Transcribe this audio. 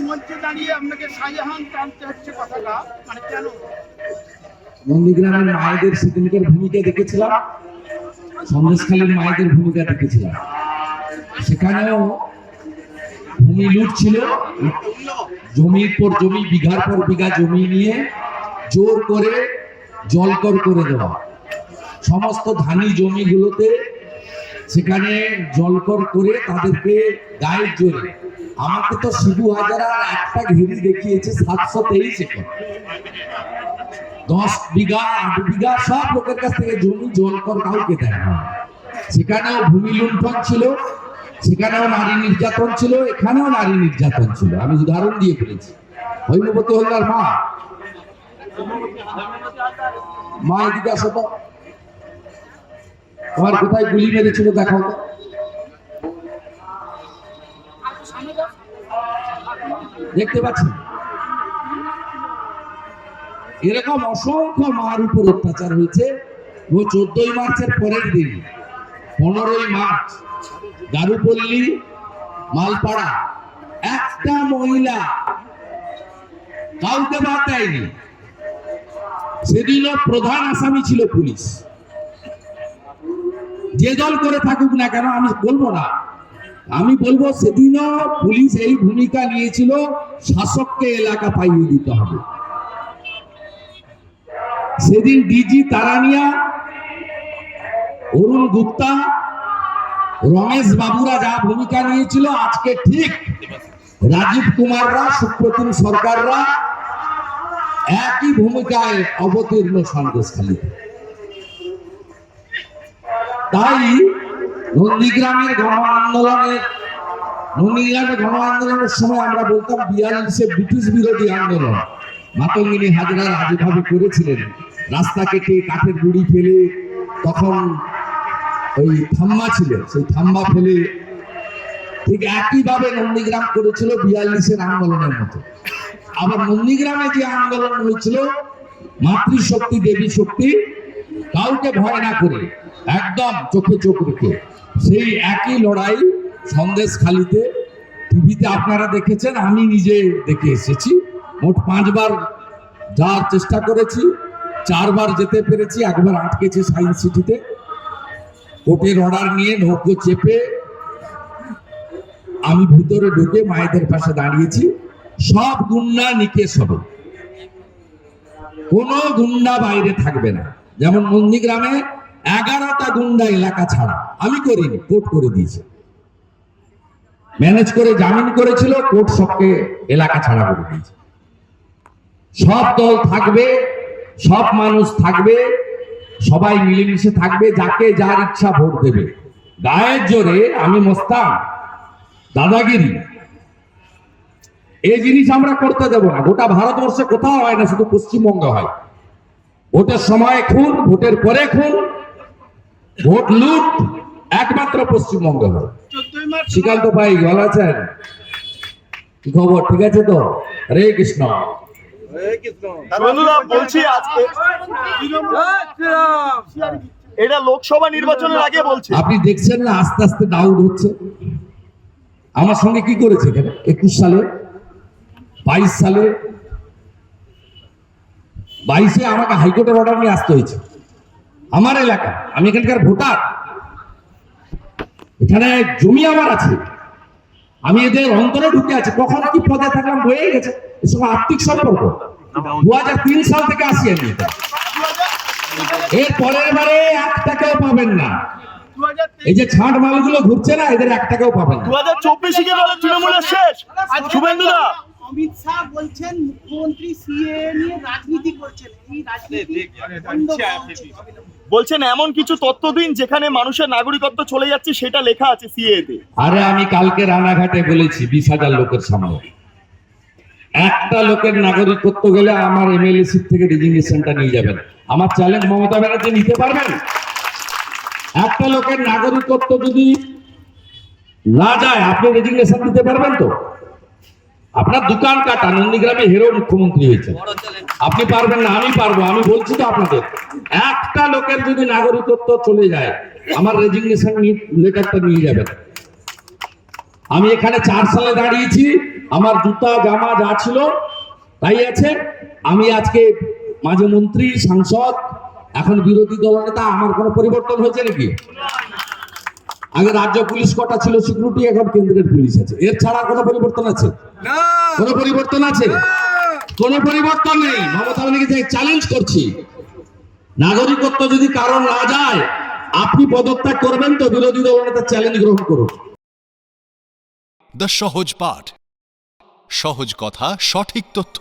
মঞ্চে দাঁড়িয়ে আপনাকে শাহজাহান টানতে হচ্ছে কথাটা, মানে কেন? নন্দীগ্রামের মায়েদের সেদিনকার ভূমিকা দেখেছিলাম, সন্দেশখালীর মায়েদের ভূমিকা দেখেছিলাম। সেখানেও ভূমি লুট ছিল, জমির পর জমি, বিঘার পর বিঘা জমি নিয়ে জোর করে জলকর করে দেওয়া। সমস্ত ধানি জমিগুলোতে সেখানে জলকর করে তাদেরকে গায়ের জোরে, আমাকে তো শিবু হাজারার একটা ঘেরি দেখিয়েছে 723 একর, 10 বিঘা 8 বিঘা সব লোকের কাছ থেকে জমি জলকর কাউকে দেয় না। সেখানেও ভূমি লুণ্ঠন ছিল, সেখানেও নারী নির্যাতন ছিল, এখানেও নারী নির্যাতন ছিল। আমি উদাহরণ দিয়ে বলেছি। হৈমবতী হল্লার মা, মা এদিকে আসো তো, তোমার কোথায় গুলি মেরেছিল দেখাও তো। দেখতে পাচ্ছেন এরকম অসংখ্য মার উপর অত্যাচার হয়েছে। ও 14ই মার্চের পরের দিন 15ই মার্চ গারুপল্লী মালপাড়া একটা মহিলা কাউকে বাদ দেয়নি। সেদিনও প্রধান আসামি ছিল পুলিশ। যে দল করে থাকুক না কেন, আমি বলবো না, আমি বলবো সেদিনও পুলিশ এই ভূমিকা নিয়েছিল, শাসককে এলাকা পাইয়ে দিতে হবে। সেদিন ডিজি তারানিয়া, অরুণ গুপ্তা, রমেশ বাবুরা যা ভূমিকা নিয়েছিল, আজকে ঠিক রাজীব কুমাররা, সুপ্রতিম সরকাররা একই ভূমিকায় অবতীর্ণ সন্দেশখালীতে। তাই নন্দীগ্রামের গণ আন্দোলনের সময় আমরা বলতাম 42-এ ব্রিটিশ বিরোধী আন্দোলন। মাতঙ্গিনী হাজরা যেভাবে করেছিলেন, রাস্তা কেটে কাঠের গুড়ি ফেলে, তখন ওই থাম্বা ছিল, সেই থাম্বা ফেলে, ঠিক একইভাবে নন্দীগ্রাম করেছিল 42-এর আন্দোলনের মতো। আবার নন্দীগ্রামে যে আন্দোলন হয়েছিল, মাতৃশক্তি দেবী শক্তি, কাউকে ভয় না করে একদম চোখে চোখ রেখে, সেই একই লড়াই সন্দেশখালীতে টিভিতে আপনারা দেখেছেন, আমি নিজে দেখে এসেছি। মোট 5 বার যাওয়ার চেষ্টা করেছি, 4 বার যেতে পেরেছি। একবার আটকেছে সায়েন্স সিটিতে, কোর্টের অর্ডার নিয়ে নৌকো চেপে আমি ভিতরে ঢুকে মায়েদের পাশে দাঁড়িয়েছি। সব গুন্ডা নিকেশ হবে, কোনো গুন্ডা বাইরে থাকবে না। যেমন নন্দীগ্রামে 11টা গুন্ডা এলাকা ছাড়া, আমি করিনি, কোর্ট করে দিয়েছে, ম্যানেজ করে জামিন করেছিল, কোর্ট সবকে এলাকা ছাড়া করে দিয়েছে। সব দল থাকবে, সব মানুষ থাকবে, সবাই মিলেমিশে থাকবে, যাকে যার ইচ্ছা ভোট দেবে। গায়ের জোরে আমি মস্তান, দাদাগিরি, এই জিনিস আমরা করতে দেব না। গোটা ভারতবর্ষে কোথাও হয় না, শুধু পশ্চিমবঙ্গে হয়। ভোটের সময় খুন, ভোটের পরে খুন, ভোট লুট একমাত্র পশ্চিমবঙ্গে হয়। শ্রীকান্ত ভাই ভালো আছেন? কি খবর? ঠিক আছে তো? হরে কৃষ্ণ। বলছি আজকে এটা লোকসভা নির্বাচনের আগে বলছি, আপনি দেখছেন না আস্তে আস্তে ডাউন হচ্ছে। আমার সঙ্গে কি করেছে এখানে 21 সালে, 22 সালে, 22-এ আমাকে হাইকোর্টের অর্ডার নিয়ে আসতে হয়েছে। আমার এলাকা, আমি এখানকার ভোটার, এখানে জমি আমার আছে, আমি এদের অন্তরে ঢুকে আছি। কখন কি পদে থাকলাম হয়ে গেছে, এর সঙ্গে আর্থিক সম্পর্ক। 2003 সাল থেকে আসি আমি। এর পরের বারে 1 টাকাও পাবেন না। এই যে ছাঁট মালগুলো ঘুরছে না, এদের 1 টাকাও পাবেন না। 2024 কি বলে তৃণমূলের শেষ? শুভেন্দুদা, অমিত শাহ বলছেন মুখ্যমন্ত্রী সিএ নিয়ে রাজনীতি করছেন, এই রাজনীতি বলছেন এমন কিছু তথ্য দিন যেখানে মানুষের নাগরিকত্ব চলে যাচ্ছে, সেটা লেখা আছে সিএ তে। আরে আমি কালকে রানাঘাটে বলেছি 20,000 লোকের সামনে, একটা লোকের নাগরিকত্ব গেলে আমার এমএলএ সিট থেকে রেজিগনেশনটা নিয়ে যাবেন। আমার চ্যালেঞ্জ, মমতা ব্যানার্জি নিতে পারবেন? একটা লোকের নাগরিকত্ব যদি না যায়, আপনি রেজিগনেশন দিতে পারবেন তো? আপনার দোকান কাটা, নন্দীগ্রামে হিরো মুখ্যমন্ত্রী হয়েছে, আপনি পারবেন না, আমি পারবো। আমি বলছি তো আপনাদের, একটা লোকের যদি নাগরিকত্ব চলে যায়, আমার রেজিগনেশন লেটারটা নিয়ে যাবেন। আমি এখানে 4 সালে দাঁড়িয়েছি, আমার জুতা জামা যা ছিল তাই আছে। আমি আজকে মাঝে মন্ত্রী, সাংসদ, এখন বিরোধী দলনেতা। আমার কোনো পরিবর্তন হয়েছে নাকি? আগে রাজ্য পুলিশ কটা ছিল সিকিউরিটি, এখন কেন্দ্রের পুলিশ আছে। এর ছাড়া কোনো পরিবর্তন আছে? কোনো পরিবর্তন আছে? কোনো পরিবর্তন নেই। মমতা ব্যানার্জিকে চ্যালেঞ্জ করছি, নাগরিকত্ব যদি কারণ না যায়, আপনি পদত্যাগ করবেন তো বিরোধী দলনেতা চ্যালেঞ্জ গ্রহণ করুন। দ্য সহজ পাঠ, সহজ কথা, সঠিক তথ্য।